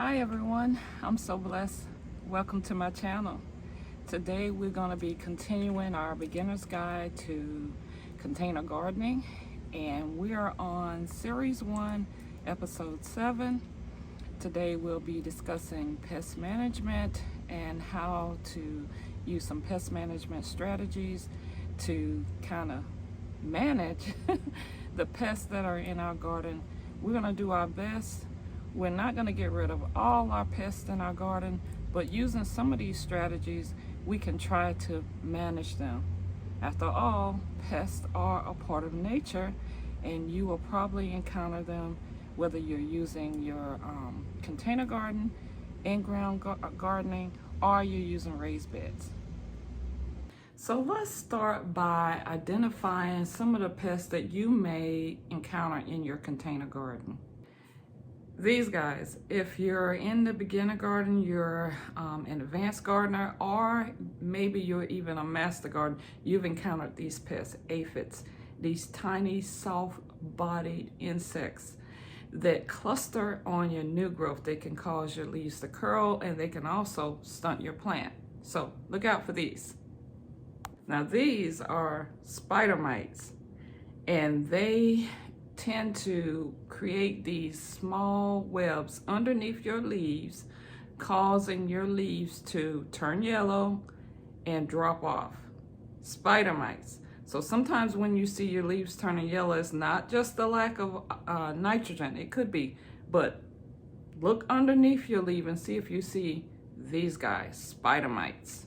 Hi everyone, I'm so blessed. Welcome to my channel. Today we're going to be continuing our beginner's guide to container gardening, and we are on series 1, episode 7. Today we'll be discussing pest management and how to use some pest management strategies to kind of manage the pests that are in our garden. We're going to do our best. We're not going to get rid of all our pests in our garden, but using some of these strategies, we can try to manage them. After all, pests are a part of nature, and you will probably encounter them whether you're using your container garden, in-ground gardening, or you're using raised beds. So let's start by identifying some of the pests that you may encounter in your container garden. These guys, if you're in the beginner garden, you're an advanced gardener, or maybe you're even a master gardener, you've encountered these pests, aphids, these tiny soft-bodied insects that cluster on your new growth. They can cause your leaves to curl, and they can also stunt your plant. So look out for these. Now these are spider mites, and they tend to create these small webs underneath your leaves, causing your leaves to turn yellow and drop off. Spider mites. So sometimes when you see your leaves turning yellow, it's not just the lack of nitrogen. It could be, but look underneath your leaf and see if you see these guys, spider mites.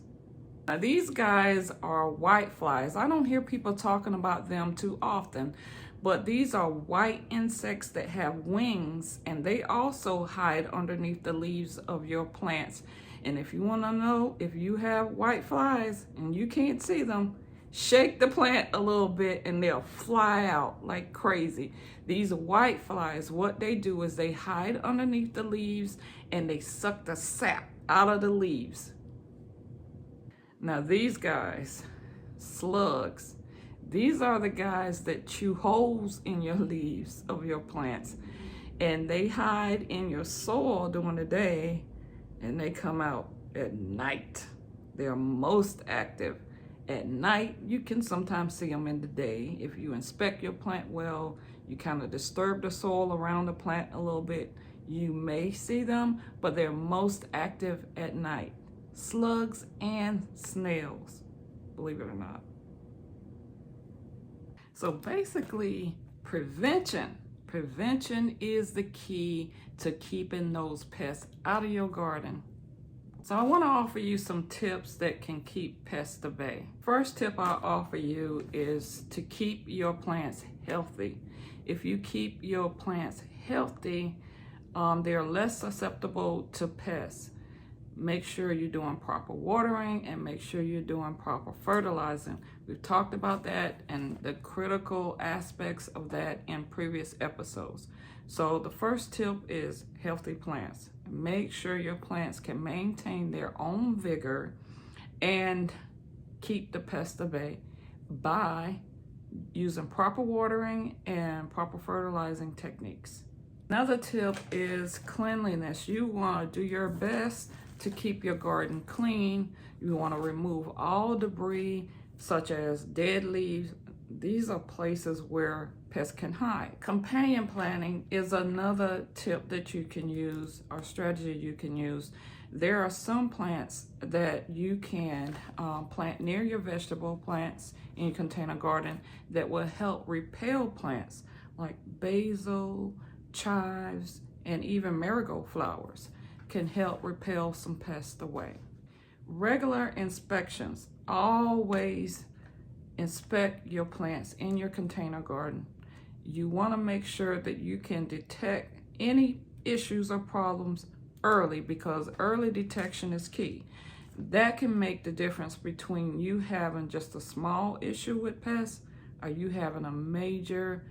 Now these guys are whiteflies. I don't hear people talking about them too often, but these are white insects that have wings, and they also hide underneath the leaves of your plants. And if you want to know if you have white flies and you can't see them, shake the plant a little bit and they'll fly out like crazy. These white flies, what they do is they hide underneath the leaves and they suck the sap out of the leaves. Now these guys, slugs, these are the guys that chew holes in your leaves of your plants, and they hide in your soil during the day and they come out at night. They're most active at night. You can sometimes see them in the day. If you inspect your plant well, you kind of disturb the soil around the plant a little bit, you may see them, but they're most active at night. Slugs and snails, believe it or not. So basically, prevention is the key to keeping those pests out of your garden. So I want to offer you some tips that can keep pests at bay. First tip I'll offer you is to keep your plants healthy. If you keep your plants healthy, they're less susceptible to pests. Make sure you're doing proper watering and make sure you're doing proper fertilizing. We've talked about that and the critical aspects of that in previous episodes. So the first tip is healthy plants. Make sure your plants can maintain their own vigor and keep the pests at bay by using proper watering and proper fertilizing techniques. Another tip is cleanliness. You want to do your best to keep your garden clean. You want to remove all debris such as dead leaves. These are places where pests can hide. Companion planting is another tip that you can use, or strategy you can use. There are some plants that you can plant near your vegetable plants in your container garden that will help repel plants like basil, chives, and even marigold flowers can help repel some pests away. Regular inspections. Always inspect your plants in your container garden. You want to make sure that you can detect any issues or problems early, because early detection is key. That can make the difference between you having just a small issue with pests or you having a major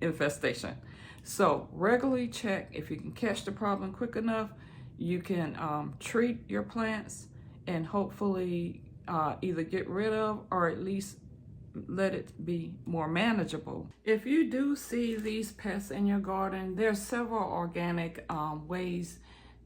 infestation. So regularly check. If you can catch the problem quick enough, you can treat your plants and hopefully either get rid of or at least let it be more manageable. If you do see these pests in your garden, there's several organic ways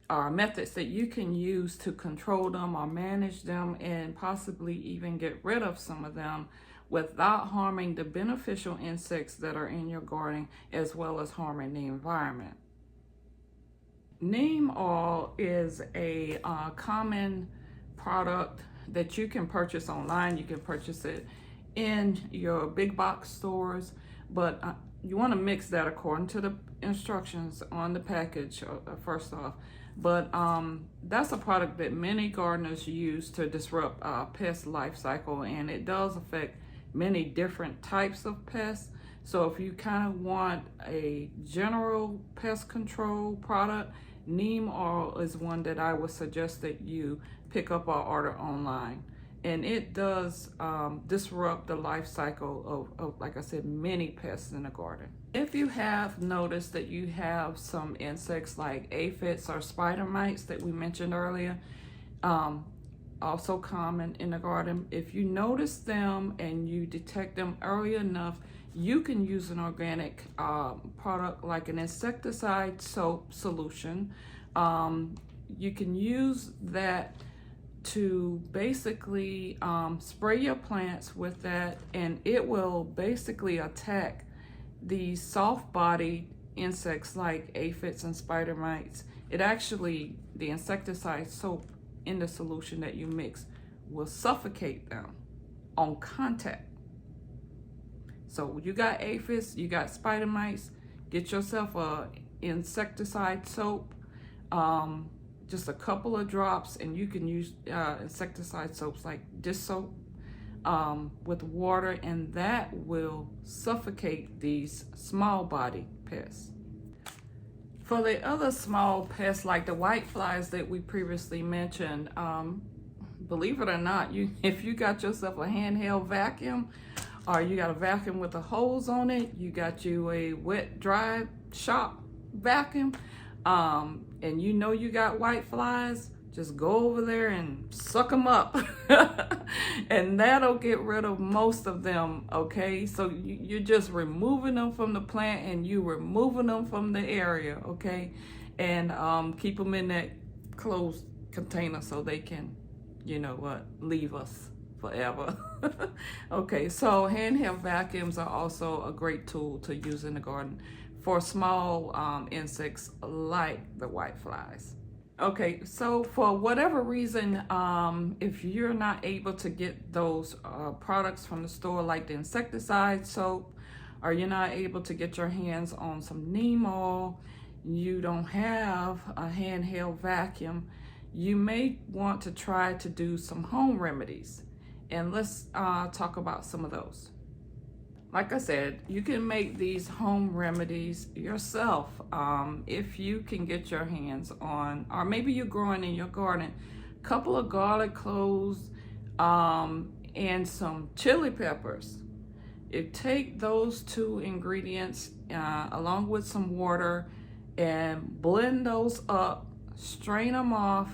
or methods that you can use to control them or manage them, and possibly even get rid of some of them without harming the beneficial insects that are in your garden, as well as harming the environment. Neem oil is a common product that you can purchase online. You can purchase it in your big box stores, but you want to mix that according to the instructions on the package first off. But that's a product that many gardeners use to disrupt pest life cycle, and it does affect many different types of pests. So if you kind of want a general pest control product, neem oil is one that I would suggest that you pick up or order online. And it does disrupt the life cycle of, like I said, many pests in the garden. If you have noticed that you have some insects like aphids or spider mites that we mentioned earlier, also common in the garden, if you notice them and you detect them early enough, you can use an organic product like an insecticide soap solution. You can use that to basically spray your plants with that, and it will basically attack these soft-bodied insects like aphids and spider mites. It actually, the insecticide soap in the solution that you mix will suffocate them on contact. So you got aphids, you got spider mites, get yourself a insecticide soap, just a couple of drops, and you can use insecticide soaps like dish soap with water, and that will suffocate these small body pests. For the other small pests like the whiteflies that we previously mentioned, believe it or not, if you got yourself a handheld vacuum, or you got a vacuum with a hose on it, you got you a wet dry shop vacuum, and you know you got whiteflies, just go over there and suck them up. And that'll get rid of most of them, okay? So you're just removing them from the plant, and you removing them from the area, okay? And keep them in that closed container so they can, you know what, leave us forever. Okay, so handheld vacuums are also a great tool to use in the garden for small insects like the whiteflies. Okay, so for whatever reason, if you're not able to get those products from the store like the insecticide soap, or you're not able to get your hands on some neem oil, you don't have a handheld vacuum, you may want to try to do some home remedies. And let's talk about some of those. Like I said, you can make these home remedies yourself if you can get your hands on, or maybe you're growing in your garden, a couple of garlic cloves and some chili peppers. You take those two ingredients along with some water and blend those up, strain them off,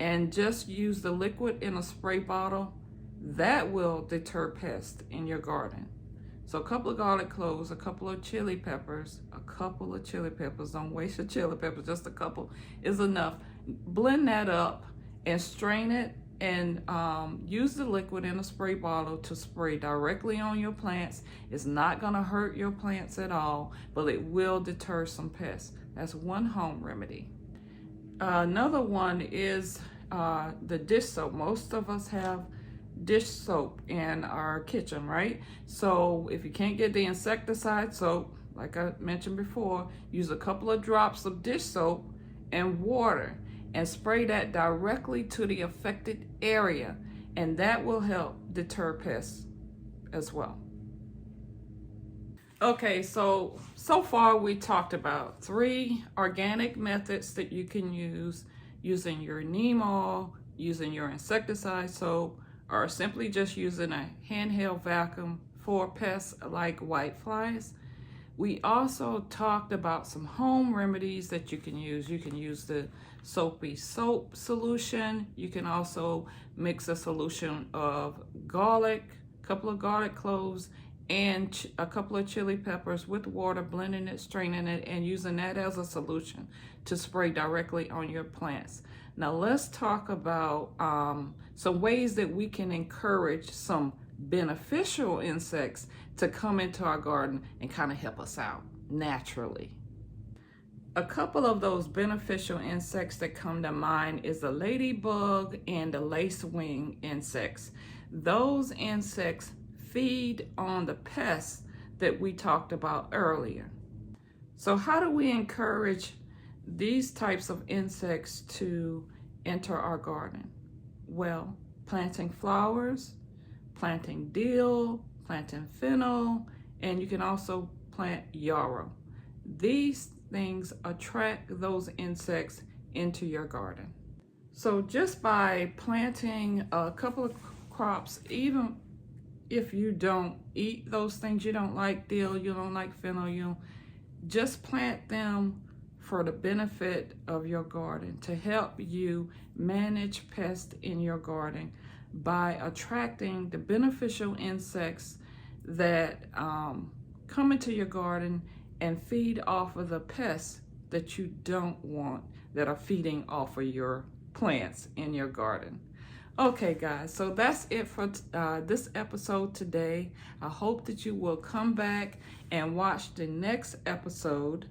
and just use the liquid in a spray bottle. That will deter pests in your garden. So a couple of garlic cloves, a couple of chili peppers, don't waste your chili peppers, just a couple is enough. Blend that up and strain it, and use the liquid in a spray bottle to spray directly on your plants. It's not gonna hurt your plants at all, but it will deter some pests. That's one home remedy. Another one is the dish soap. Most of us have dish soap in our kitchen, right? So if you can't get the insecticide soap, like I mentioned before, use a couple of drops of dish soap and water and spray that directly to the affected area, and that will help deter pests as well. Okay, so far we talked about 3 organic methods that you can use using your neem oil, using your insecticide soap, or simply just using a handheld vacuum for pests like whiteflies. We also talked about some home remedies that you can use. You can use the soapy soap solution. You can also mix a solution of garlic, couple of garlic cloves, and a couple of chili peppers with water, blending it, straining it, and using that as a solution to spray directly on your plants. Now let's talk about some ways that we can encourage some beneficial insects to come into our garden and kind of help us out naturally. A couple of those beneficial insects that come to mind is the ladybug and the lacewing insects. Those insects feed on the pests that we talked about earlier. So how do we encourage these types of insects to enter our garden? Well, planting flowers, planting dill, planting fennel, and you can also plant yarrow. These things attract those insects into your garden. So just by planting a couple of crops, even if you don't eat those things, you don't like dill, you don't like fennel, just plant them for the benefit of your garden, to help you manage pests in your garden by attracting the beneficial insects that come into your garden and feed off of the pests that you don't want that are feeding off of your plants in your garden. Okay guys, so that's it for this episode today. I hope that you will come back and watch the next episode,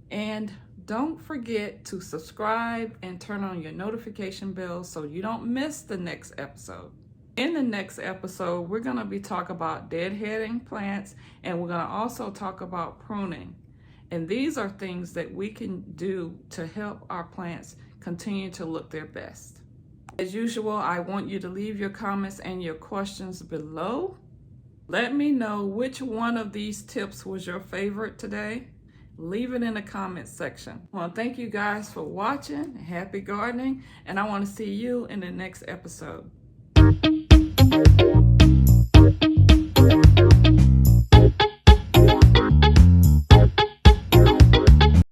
and don't forget to subscribe and turn on your notification bell so you don't miss the next episode. In the next episode, we're going to be talking about deadheading plants, and we're going to also talk about pruning. And these are things that we can do to help our plants continue to look their best. As usual, I want you to leave your comments and your questions below. Let me know which one of these tips was your favorite today. Leave it in the comments section. Well, thank you guys for watching. Happy gardening, and I want to see you in the next episode.